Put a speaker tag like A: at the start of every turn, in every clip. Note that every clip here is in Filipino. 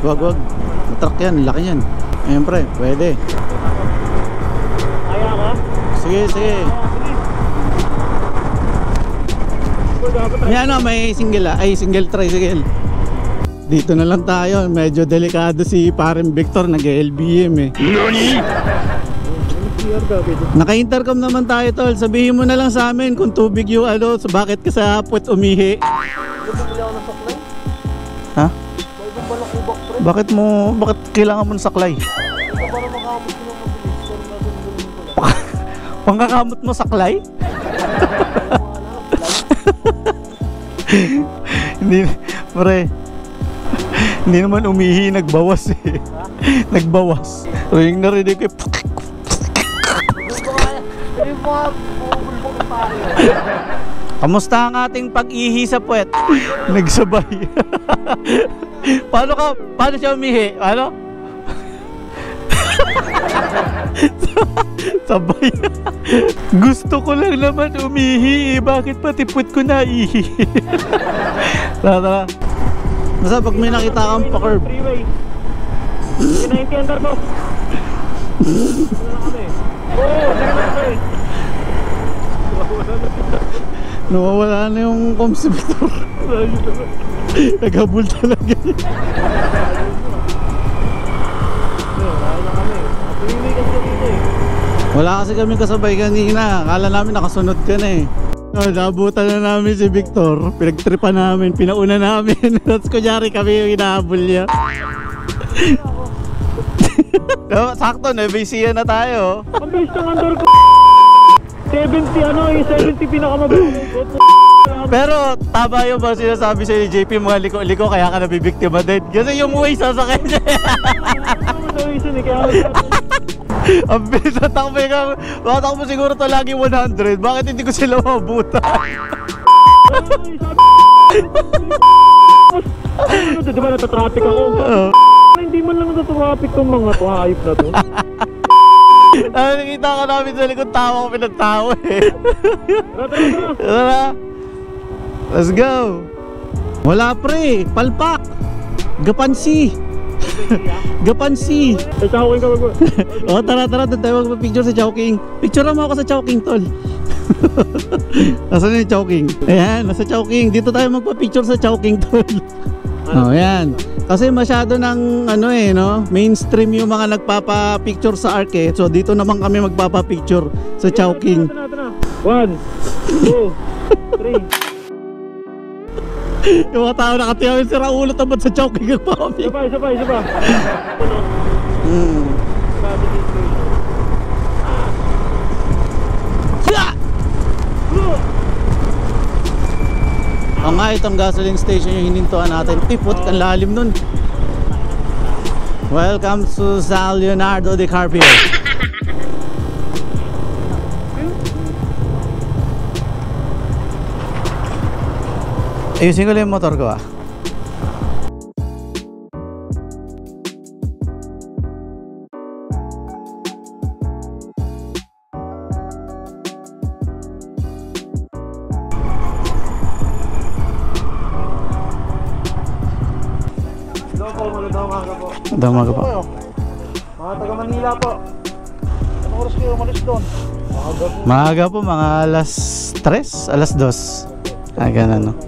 A: Wag. Matrak yan, laki yan. Ayun pre, pwede.
B: Kaya ka?
A: Sige. May single tricycle. Dito na lang tayo, medyo delikado si Pareng Victor, nag-LBM eh. Naka-intercom naman tayo tol, sabihin mo na lang sa amin kung tubig yung ano, so bakit ka sa puwet umihi? Ha? Bakit kailangan mo ng saklay? Pangkakamot mo saklay? Hindi, pre. Hindi naman umihi, nagbawas eh. Nagbawas. Ring narinig ko. Kamusta ang ating pag-ihi sa puwet? Nagsabay. Paano siya umihi? Ano? Sabay. Gusto ko lang naman umihi, bakit pati puwet ko naihi? Tara. Basta pag may nakita kang pa-curve.
B: Kinaintiandar mo.
A: Nawawala na yung compositor. Naghabol talaga. Wala kasi kami kasabay kanina. Akala namin nakasunod ka na eh. Nabutan na namin si Victor. Pinagtripan namin, pinauna namin. Tapos kunyari kami yung hinahabol niya. Sakto, nabisiyan na tayo.
B: Ang base ng under ko 70 pinakamabago.
A: Pero tama yung ba sinasabi sa JP, mga liko-liko kaya ka nabibiktima din. Kasi yung way sasakay niya. Ang bilis na takbo ka. Matakbo siguro to lagi 100. Bakit hindi ko sila mabutan?
B: Diba natatraffic ako? Hindi man lang natatraffic tong mga to, hayop na to.
A: Nakikita ka namin sa likod, tawa ko pinagtawa eh. Tara. Let's go. Wala pre, palpak. Gapansi. Gapansi.
B: Sa Chowking ka mag-
A: O tara, doon tayo magpa-picture sa Chowking. Picture mo ako sa Chowking tol. Nasaan yung Chowking? Ayan, nasa Chowking. Dito tayo magpa-picture sa Chowking tol. Oh, ayan. Kasi masyado ng mainstream yung mga nagpapa-picture sa Arc eh. So dito naman kami magpapa-picture sa Chowking.
B: 1, 2, 3.
A: Yung mga tao nakatiyaw yung sira ulo tamad sa Chowking nagpapapicture.
B: Sabay.
A: Ang nga itong gasoline station yung hinintuan natin. Tipot, ang lalim nun. Welcome to San Leonardo DiCaprio. Ayusin ko lang yung motor ko ah. Magandang umaga po.
B: Mga taga Manila po. Anong oras kayo umalis doon?
A: Maaga po, mga alas 3, alas 2. Ganun no.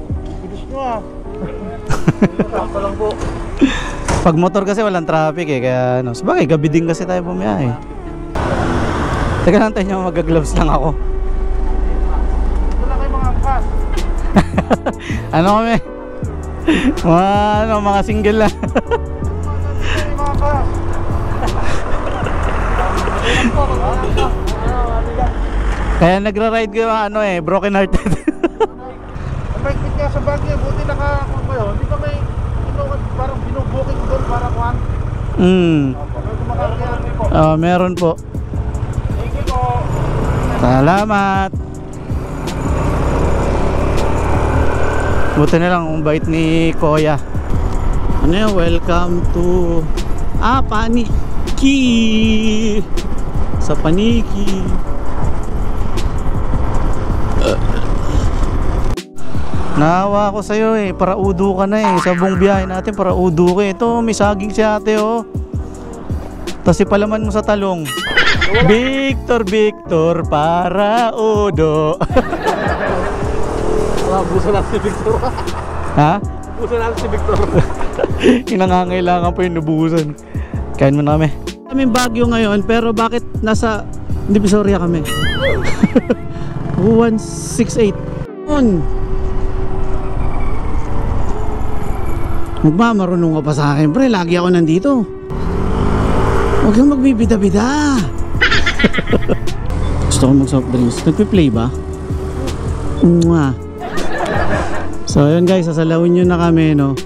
B: Bilis nyo ah. Sakto lang po.
A: Pag motor kasi walang traffic eh, kaya sabagay gabi din kasi tayo bumiyahe. Teka lang tayo, mag-gloves lang ako.
B: Ito lang kayo mga angkas.
A: Ano kami? Mga single lang. Kaya nagra-ride ko broken hearted.
B: Ang mahigpit nga sa bag niya, buti nakakuha kayo. Hindi ba may parang binubuking doon para kuhan?
A: Meron po.
B: Thank you po.
A: Salamat. Buti na lang ang bait ni Kuya. Welcome to Paniki. Sa Paniki. Naawa ako sa'yo eh, para udo ka na eh. Sa buong biyahe natin, para udo ka eh. Ito, may saging si ate oh. Tapos ipalaman mo sa talong. Victor, Victor, para udo.
B: Busa natin si Victor.
A: Ha?
B: Busa natin si Victor.
A: Kinangangailangan pa yung nubusan. Kain mo na kami. Kaming Baguio ngayon, pero bakit nasa Divisoria kami? 168. Magmamarunong ka pa sa akin, pre. Lagi ako nandito. Huwag kang magbibida-bida. Gusto ko mag-soft drinks. Nagpi-play ba? Mwah. So yun guys, sa La Union na kami, no?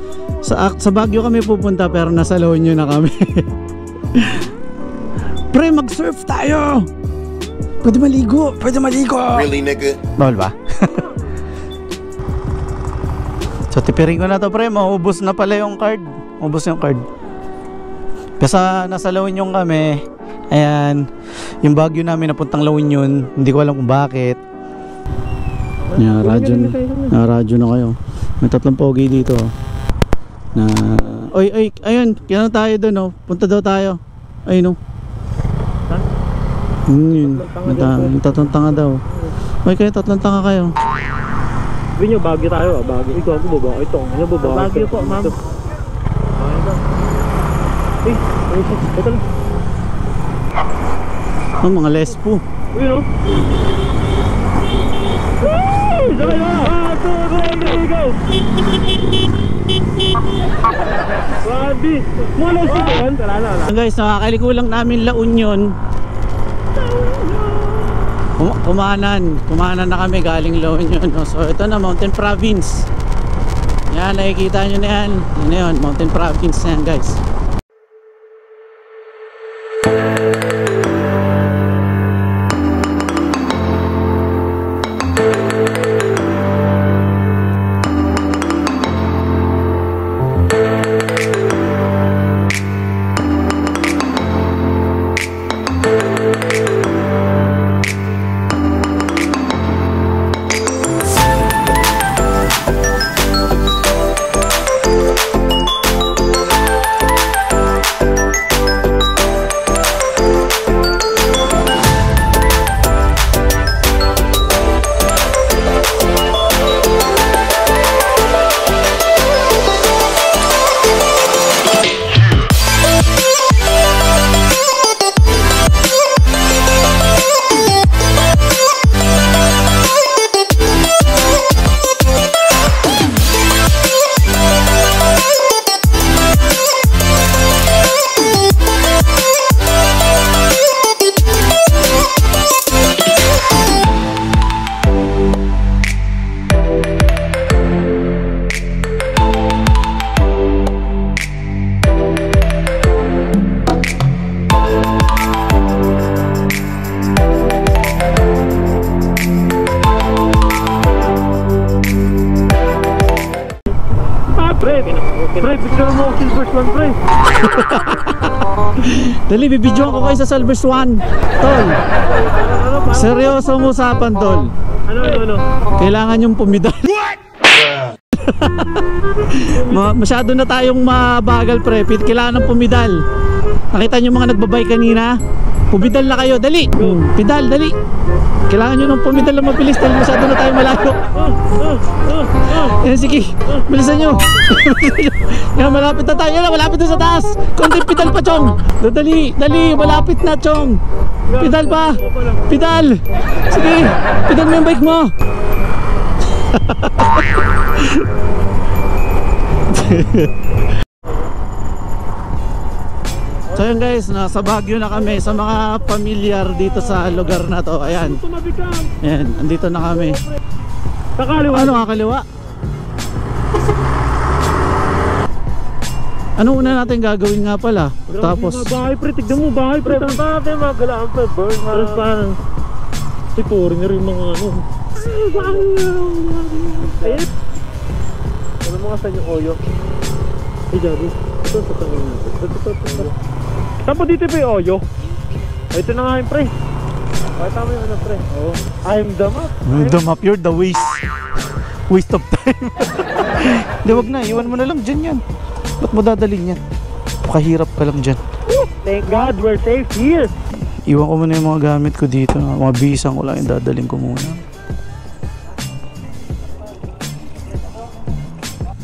A: Sa Baguio kami pupunta, pero nasa La Union na kami. Pre, mag-surf tayo. Pwede maligo. Pwede maligo.
C: Really, nigga?
A: Bawal ba? So tipirin ko na to, pre. Maubos na pala yung card. Maubos yung card. Kasi nasa La Union kami. Ayan. Yung Baguio namin napuntang La Union. Hindi ko alam kung bakit. Yeah, radyo na kayo. May tatlong pogi dito. Na oy, ayun, kaya tayo doon, no. Punta daw tayo. Ayun, no.
B: Ha?
A: Yun. Tatlong tanga daw. Oy, kayo tatlong tanga kayo.
B: Sabi nyo, Baguio tayo, Baguio. Ikaw, ako baba. Ito, ano baba? Baguio po, ma'am. Ito lang.
A: Oh, mga lespo.
B: Uy, no? Sabay na! 1, 2, 3, go! Grabe! Mga lespo ko yan? Wala.
A: Guys, nakakaliko lang namin La Union. Kumanan na kami galing La Union, no? So ito na, Mountain Province. Yan, nakikita nyo na yan. Yan na yun, Mountain Province na yan, guys.
B: Pre, picture mo ako Silver Swan, pre.
A: Dali, bibidyoan ko kayo sa Silver Swan, tol. Seryoso mo usapan, tol.
B: Ano?
A: Kailangan yung pumidal. Masyado na tayong mabagal, pre. Kailangan ng pumidal. Nakita nyo mga nagbabay kanina? Pumidal na kayo, dali. Pidal, dali. Kailangan nyo ng pumidal na mabilis dahil masyado na tayo malayo. Yan, sige, bilisan nyo. Yan, malapit na tayo. Yan, malapit na sa taas. Konting pidal pa, Chong. Dali, malapit na, Chong. Pidal pa. Pidal. Sige, pidal mo yung bike mo. So yun guys, nasa Baguio na kami. Sa mga pamilyar dito sa lugar na to. Ayan. Ayan, andito na kami.
B: Kakaliwa.
A: Ano kakaliwa? Ano una natin gagawin nga pala? Tapos
B: bahay, pre, tignan mo, bahay, pre. Bakit magalaan pa, burn. Tapos parang si foreigner yung mga ano. Ayun. Ano mga saan yung oyo? Ay, Jabu. Ito sa tangin natin. Ito. Saan po dito pa yung oyo? Ito na nga yung pre. Okay, tama yung ano, pre. Oh. I'm the map.
A: the map, you're the waste. Waste of time. Di, wag na, iwan mo na lang dyan yan. Ba't mo dadalhin yan? Pakahirap ka lang dyan.
B: Thank God we're safe here.
A: Iwan ko muna yung mga gamit ko dito. Mga bisang ko lang yung dadalhin ko muna.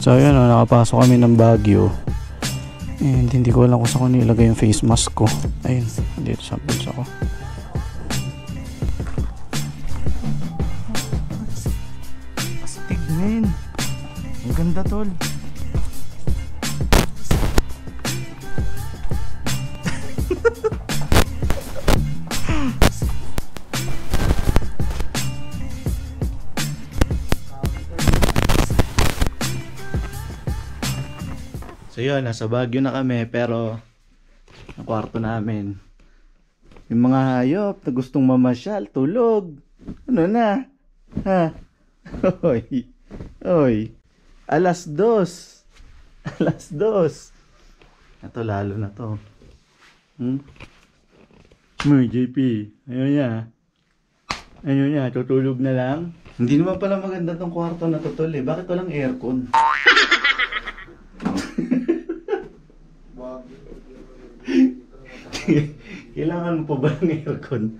A: So ayun, nakapasok kami ng Baguio. And hindi ko alam kung saan ko nilagay yung face mask ko. Ayun, dito sa bulsa ko. Astig, men. Ang ganda, tol. So yun, nasa Baguio na kami, pero ang kwarto namin, yung mga hayop na gustong mamasyal, tulog. Ano na? Ha? Oy. Oy. Alas 2. Alas 2. Ito lalo na to. JP. Ayun niya. Ayun niya, tutulog na lang. Hindi naman pala maganda tong kwarto na to, tol, eh. Bakit walang aircon? Kailangan mo pa ba ng aircon?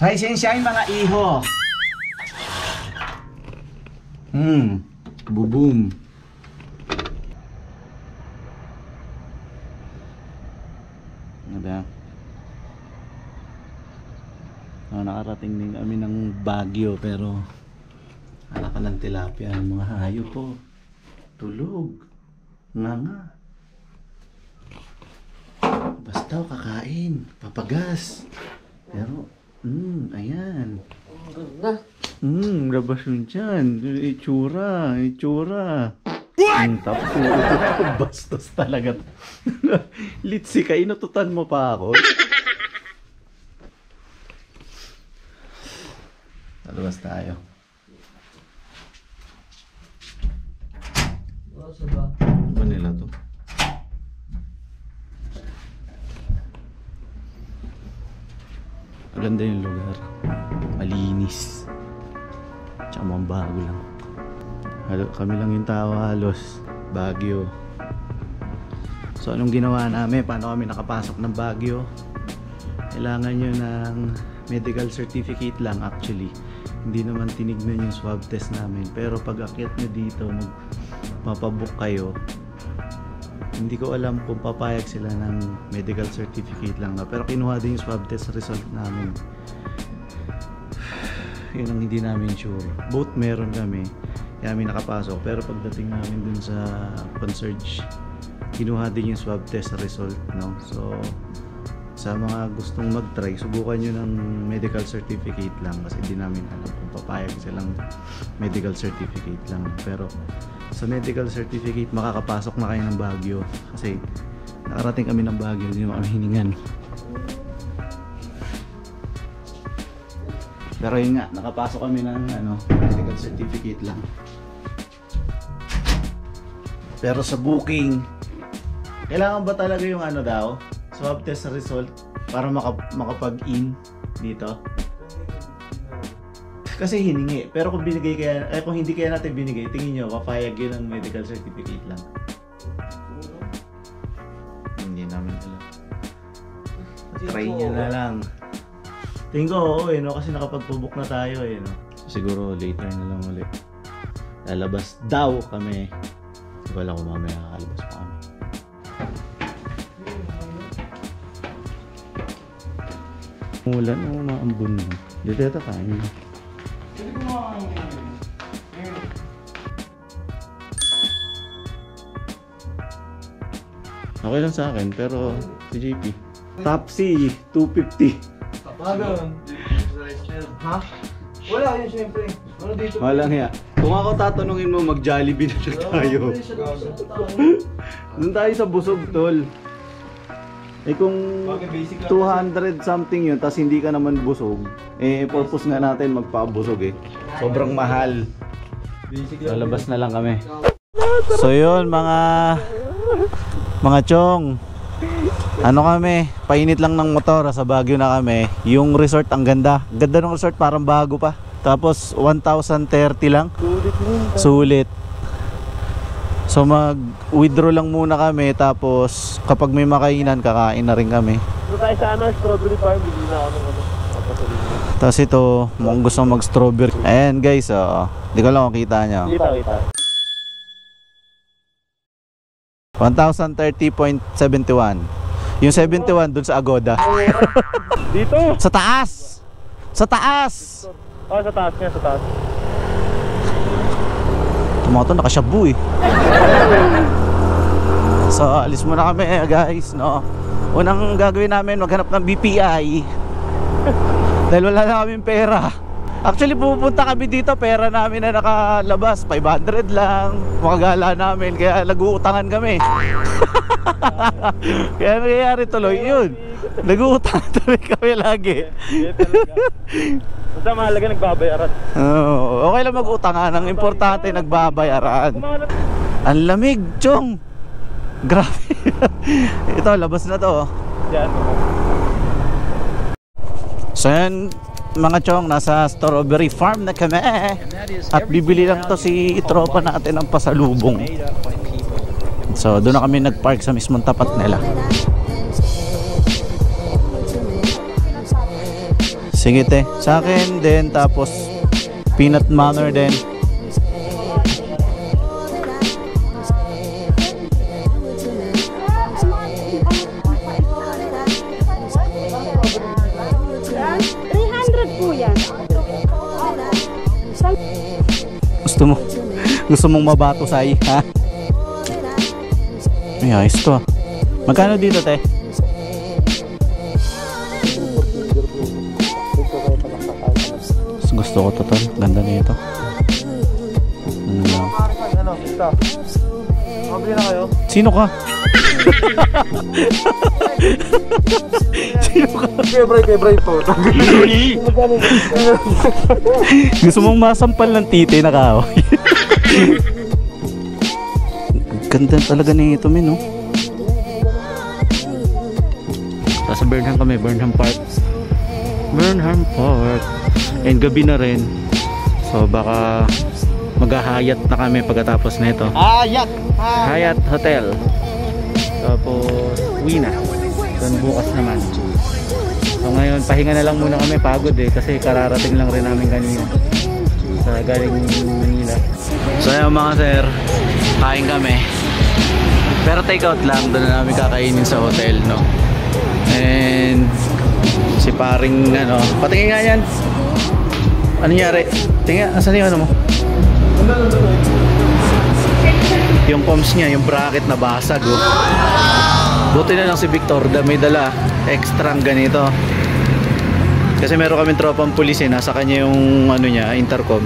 A: Hi, sunshine mga iho! Boom. Ano? Nakarating din kami ng Baguio, pero wala ka ng tilapia. Ang mga hayop po tulog nga. Basta kakain, papagas. Pero ayan, labas yun dyan. Itsura. Tapos bastos talaga. Litsi ka, inututan mo pa ako. Labas tayo. Ano nila to? Maganda yung lugar. Malinis. Tsaka mga bago lang. Kami lang yung tao halos. Baguio. So anong ginawa namin? Paano kami nakapasok ng Baguio? Kailangan nyo ng medical certificate lang actually. Hindi naman tinignan yung swab test namin. Pero pag akyat nyo dito, mapabook kayo. Hindi ko alam kung papayag sila ng medical certificate lang. Pero kinuha din yung swab test result namin. Yun ang hindi namin sure. Both meron kami. Kaya kami nakapasok. Pero pagdating namin dun sa concierge, kinuha din yung swab test result. No? So, sa mga gustong mag-try, subukan nyo ng medical certificate lang. Kasi hindi namin alam kung papayag silang medical certificate lang. Pero sa medical certificate, makakapasok na kayo ng Baguio. Kasi nakarating kami ng Baguio, hindi naman kami hiningan. Pero yun nga, nakapasok kami ng medical certificate lang. Pero sa booking, kailangan ba talaga yung daw? Swab test result para makapag-in dito? Kasi hiningi. Pero kung binigay kaya, kung hindi kaya natin binigay, tingin nyo, papayag yun ng medical certificate lang. Hindi namin alam. Try nyo na lang. Tingin ko, oo no? Kasi nakapagpabook na tayo no? So, siguro later na lang ulit. Lalabas daw kami. Wala ko mamaya kakalabas pa kami. Ulan o naambun mo. Dito yata kain. Okay lang sa akin, pero si JP. Tapsi, 250.
C: Tapagan. Ha? Wala yun syempre. Ano dito?
A: Walang ya. Kung ako tatanungin mo, mag-Jollibee na tayo. Doon tayo sa busog, tol. Eh kung 200 something yun, tas hindi ka naman busog, eh purpose nga natin magpabusog eh. Sobrang mahal. Lalabas na lang kami. So yun mga chong. Ano kami, painit lang ng motor sa Baguio na kami. Yung resort ang ganda. Ganda ng resort, parang bago pa. Tapos 1,030 lang.
B: Sulit mo.
A: Sulit. So mag-withdraw lang muna kami. Tapos kapag may makainan, kakain na rin kami.
B: Doon tayo sa strawberry farm. Bili na ako ng
A: Tapos ito, mukhang gusto mag-strawberry. Ayan guys, di ko lang kung kita nyo.
B: Kita.
A: 1,030.71. Yung 71 dun sa Agoda.
B: Dito!
A: Sa taas! Sa taas!
B: Oh, sa taas niya, sa taas.
A: Ito mga to, nakasyabu eh. So, alis muna kami guys, no? Unang gagawin namin, maghanap ng BPI. Dahil wala na kaming pera. Actually, pupunta kami dito, pera namin na nakalabas 500 lang, makagala namin, kaya nag-uutangan kami. Kaya nangyayari tuloy yun, nag-uutangan tuloy kami lagi.
B: Basta mahalaga nagbabayaran.
A: Okay lang mag-utangan, ang importante nagbabayaran. Ang lamig, Chong. Grabe. Ito, labas na to.
B: Yan.
A: So yan, mga Chong, nasa strawberry farm na kami. At bibili lang to si tropa natin ng pasalubong. So doon na kami nagpark sa mismong tapat nila. Sige te, sa akin din, tapos peanut manor din. Gusto mong mabatusay, ha? Ay, ayos to. Magkano dito, te? Gusto ko to, tol. Ganda nito.
B: Ano, ito. Mabili na kayo?
A: Sino ka? Sino ka?
B: Kebray po.
A: Gusto mong masampal ng titi na kahoy. Ganda talaga nito, men, no? Sa Burnham kami, Burnham Park. And gabi na rin. So baka maghahayat na kami pagkatapos nito. Hyatt Hotel. Tapos uwi na. Doon bukas naman. So ngayon pahinga na lang muna kami, pagod eh kasi kararating lang rin namin kanina sa galing Manila. So ayun mga sir, kain kami. Pero take out lang, doon na namin kakainin sa hotel, no? And si paring ano, patingin nga yan. Ano nangyari? Tingnan, asan yung ano mo? Yung comms niya, yung bracket na basag, oh. Buti na lang si Victor, may dala extra ganito. Kasi meron kaming tropang pulis eh, nasa kanya yung ano niya, intercom.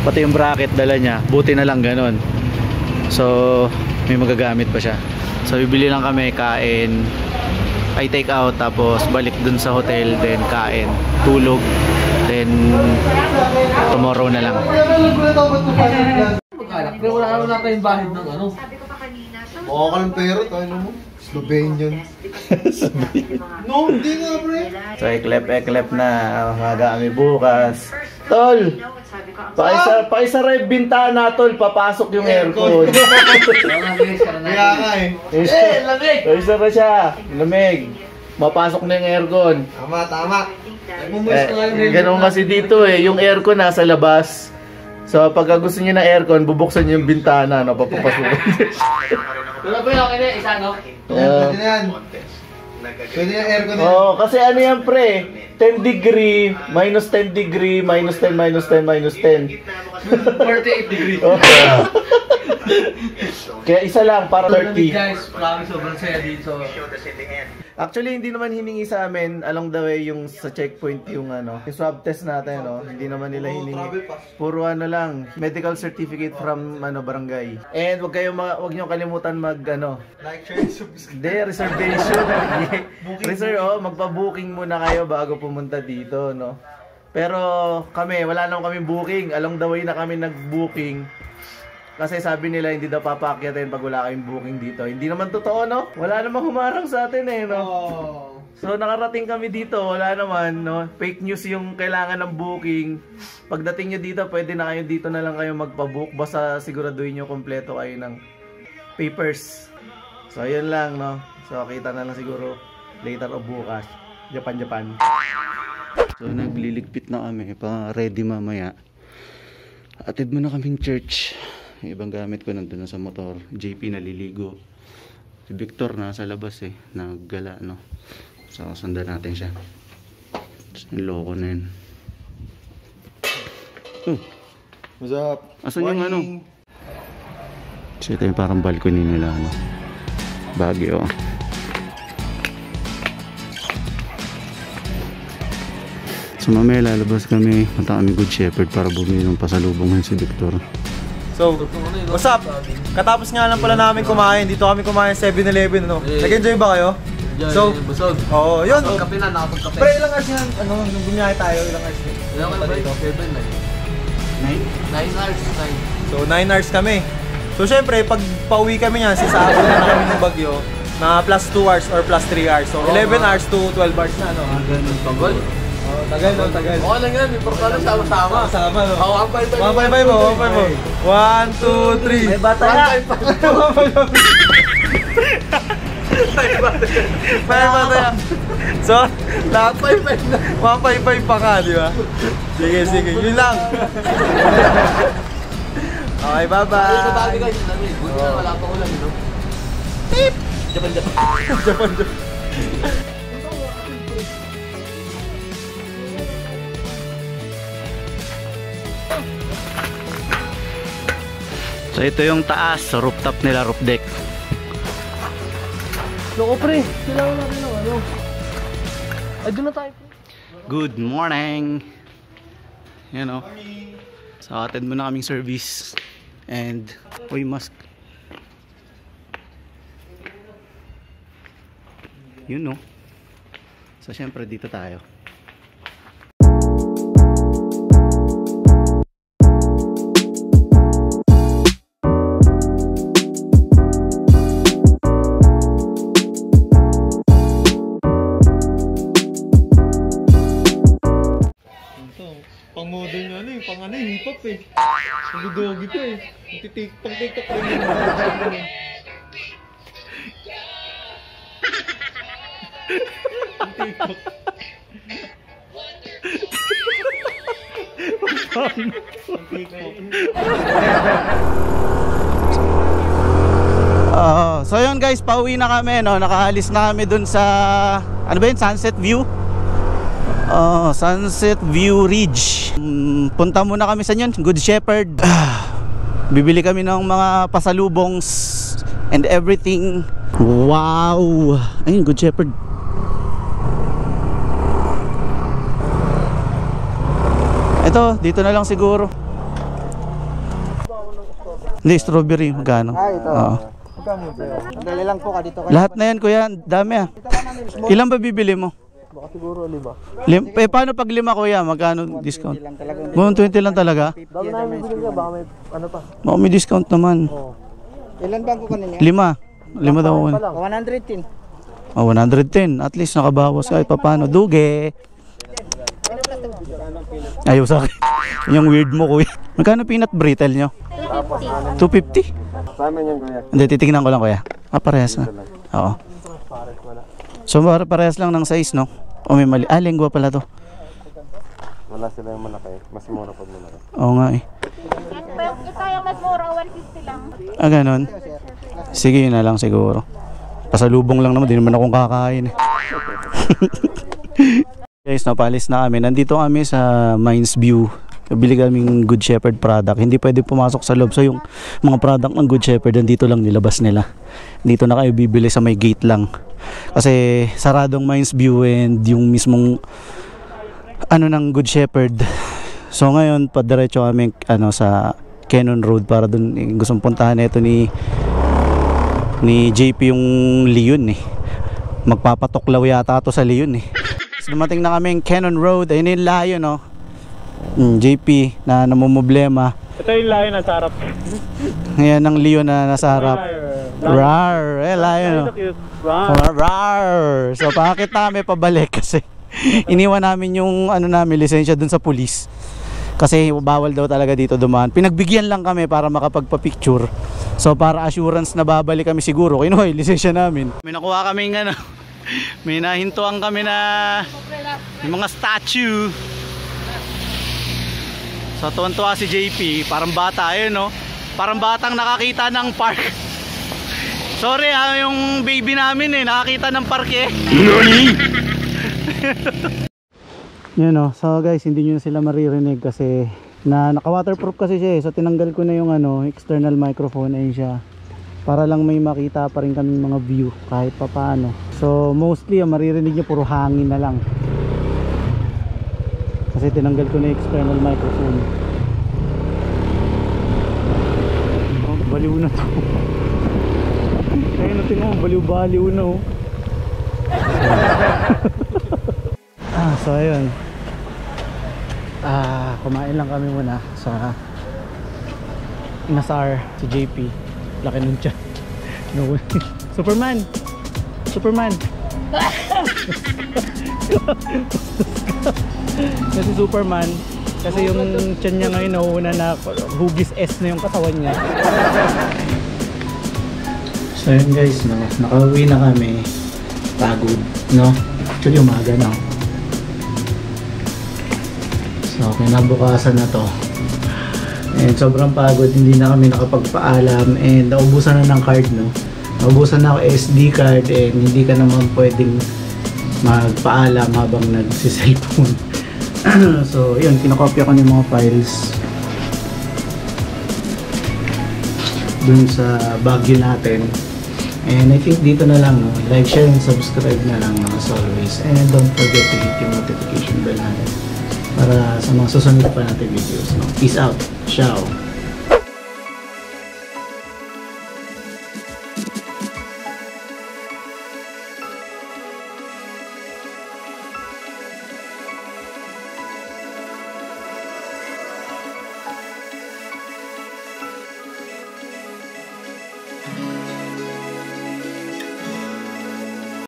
A: Pati yung bracket dala niya, buti na lang ganon. So may magagamit pa siya. So bibili lang kami, kain, ay take out, tapos balik dun sa hotel, then kain, tulog, then tomorrow na lang.
C: Pero wala naman natin yung bahid ng ano. Mukha ka ng pera, tayo mo. Slovenian. No, hindi nga, pre.
A: So eklep na umaga kami bukas. Tol, pakisara yung bintana, tol, papasok yung aircon.
C: Kaya ka eh. Lamig!
A: Pakisara siya, lamig. Mapasok na yung aircon.
C: Tama. Nagmumulis ka nga yung
A: Ganun kasi dito eh, yung aircon nasa labas. So pagka gusto niyo ng aircon, bubuksan niyo yung bintana, no, papapasukin.
C: Wala ba yung kanya? Isa, no? Pwede na yan. Pwede na aircon na yan.
A: Oh, kasi ano yan pre, 10 degree, minus 10 degree, minus 10, minus 10, minus 10.
C: 48 degrees.
A: Kaya isa lang para 30.
C: Guys, promise sobrang saya dito.
A: Actually, hindi naman hiningi sa amin along the way yung sa checkpoint yung ano, yung swab test natin, no. Hindi naman nila hiningi. Puro ano lang, medical certificate from ano barangay. And wag niyo kalimutan mag ano,
C: Like, share, subscribe.
A: de reservation. Magpa-booking muna kayo bago pumunta dito, no. Pero kami, wala naman kami booking. Along the way na kami nag-booking. Kasi sabi nila hindi daw papakyatin pag wala kayong booking dito. Hindi naman totoo, no? Wala namang humarang sa atin eh, no? So nakarating kami dito, wala naman, no? Fake news yung kailangan ng booking. Pagdating nyo dito, pwede na kayo dito na lang kayo magpa-book. Basta siguraduhin nyo kompleto kayo ng papers. So ayun lang, no? So kita na lang siguro later o bukas. Japan. So nagliligpit na kami, pa ready mamaya. Atid mo na kaming church. Ibang gamit ko nandun na sa motor. JP naliligo. Si Victor nasa labas eh, naggala, no? So sundan natin siya. Yung loko na yun.
C: What's up?
A: Asan yung ano? So ito yung parang balcony nila, ano? Baguio. So mamaya lalabas kami, punta kami Good Shepherd para bumili ng pasalubong ngayon si Victor.
B: So, what's up? Katapos nga lang pala namin kumain. Dito kami kumain 7-Eleven, ano? Nag-enjoy ba kayo? So, busog. Oo, yun.
C: Nakapagkape na, nakapagkape.
B: Pre, ilang hours yan? Ano, nung bumiyahe tayo, ilang hours yan?
C: Ilang ka na ba? 9 hours.
B: So, 9 hours kami. So, syempre, pag pauwi kami niyan, sasabot na kami ng Baguio, na plus 2 hours or plus 3 hours. So, 11 hours to 12 hours na, no?
C: Ganun pagod.
B: Oh, tagal, no? Tagal.
C: Oo lang yan, importante sama-sama.
B: Sama, no?
C: Oo, 155
B: mo. 1, 2, 3. May bata na. May bata na. So, lahat 155 na. 155 pa ka, di ba? Sige. Yun lang. Okay, bye-bye.
C: Sa dami guys, buti na wala pa ulan, no? Tip! Japan.
A: So ito yung taas, rooftop nila, roof deck.
C: Loko pre, kailangan natin ng ano. Ay, doon na tayo pre.
A: Good morning. Yan o. So attend mo na kaming service. And uy, mask. Yun no. So syempre dito tayo.
B: Pang modern ano eh, pang ano hip hop eh. Pang-dogi pa eh. Pang-tiktok rin yun. Pang-tiktok.
A: So yun guys, pauwi na kami, no? Nakaalis na kami dun sa ano ba yun? Sunset View? Sunset View Ridge. Punta muna kami sa yun, Good Shepherd. Bibili kami ng mga pasalubongs and everything. Wow! Ayun, Good Shepherd. Ito, dito na lang siguro. Hindi, strawberry. Magkano?
B: Ito.
A: Oo.
B: Dali lang po ka dito.
A: Lahat na yan kuya, dami ah. Ilan ba bibili mo?
B: Baka siguro 5.
A: Paano pag 5 kuya? Magkano discount? 120 lang talaga?
B: Dami na yung bibili ka, baka may ano pa.
A: Baka may discount naman.
D: Ilan bang kukunin niya?
A: 5 daw.
D: 110.
A: 110. At least nakabawas kahit papano. Duge. Ayaw sa akin. Yung weird mo kuya. Magkano peanut brittle nyo? 250.
B: Sa amin yung kuya.
A: Hindi, titignan ko lang kuya. Parehas na. Oo. So parehas lang ng size, no? O may mali. Lengua pala to.
B: Wala sila yung malaki. Mas mura pag malaki.
A: Oo nga eh.
E: Ito yung mas mura, 150 lang.
A: Ganon. Sige, yun na lang siguro. Pasalubong lang naman, di naman akong kakain eh. Guys, napalis na kami. Nandito kami sa Mines View. Bili kaming Good Shepherd product. Hindi pwede pumasok sa loob. So yung mga product ng Good Shepherd, nandito lang nilabas nila. Dito na kayo bibili sa may gate lang. Kasi saradong Mines View and yung mismong ano ng Good Shepherd. So ngayon, padiretso kami sa Cannon Road para dun gustong puntahan ito ni JP yung Leon eh. Magpapatuklaw yata ito sa Leon eh. So dumating na kami yung Cannon Road. Ayun yung layo, no? JP na namumblema.
B: Ito yung layo na sa harap.
A: Ayan ang Leon na nasa harap. Rar. Lion. Rar. So bakit namin pabalik kasi iniwan namin yung ano namin lisensya dun sa pulis. Kasi bawal daw talaga dito dumaan. Pinagbigyan lang kami para makapagpa-picture. So para assurance na babalik kami siguro, kinuha yung lisensya namin. May nakuha kaming ano, may nahintuan kami na yung mga statue. So tuwan-tuwa si JP, parang bata ayun no. Parang batang nakakita ng park. Sorry yung baby namin nakakita ng park Yun o, so guys, hindi nyo sila maririnig kasi naka-waterproof kasi siya so tinanggal ko na yung external microphone, ayun siya. Para lang may makita pa rin kaming mga view kahit pa paano. So mostly maririnig nyo puro hangin na lang. Kasi tinanggal ko na yung external microphone. Baliw na to. Ayun natin baliw-baliw na so ayun. Kumain lang kami muna sa Nasar, si JP. Laki nun siya. No. Superman! Kasi Superman, kasi yung tiyan niya ngayon nauna na hugis S na yung katawan niya. So yun guys, nakauwi na kami. Pagod, no? Actually umaga na. So kinabukasan na to. And sobrang pagod, hindi na kami nakapagpaalam and naubusan na ng card, no? Naubusan na ako SD card and hindi ka naman pwedeng magpaalam habang nagsiselfone. So yun, kinokopya ko yung mga files dun sa Baguio natin. And I think dito na lang, no? Like, share, and subscribe na lang as always. And don't forget to hit yung notification bell natin para sa mga susunod pa natin videos, no? Peace out. Ciao.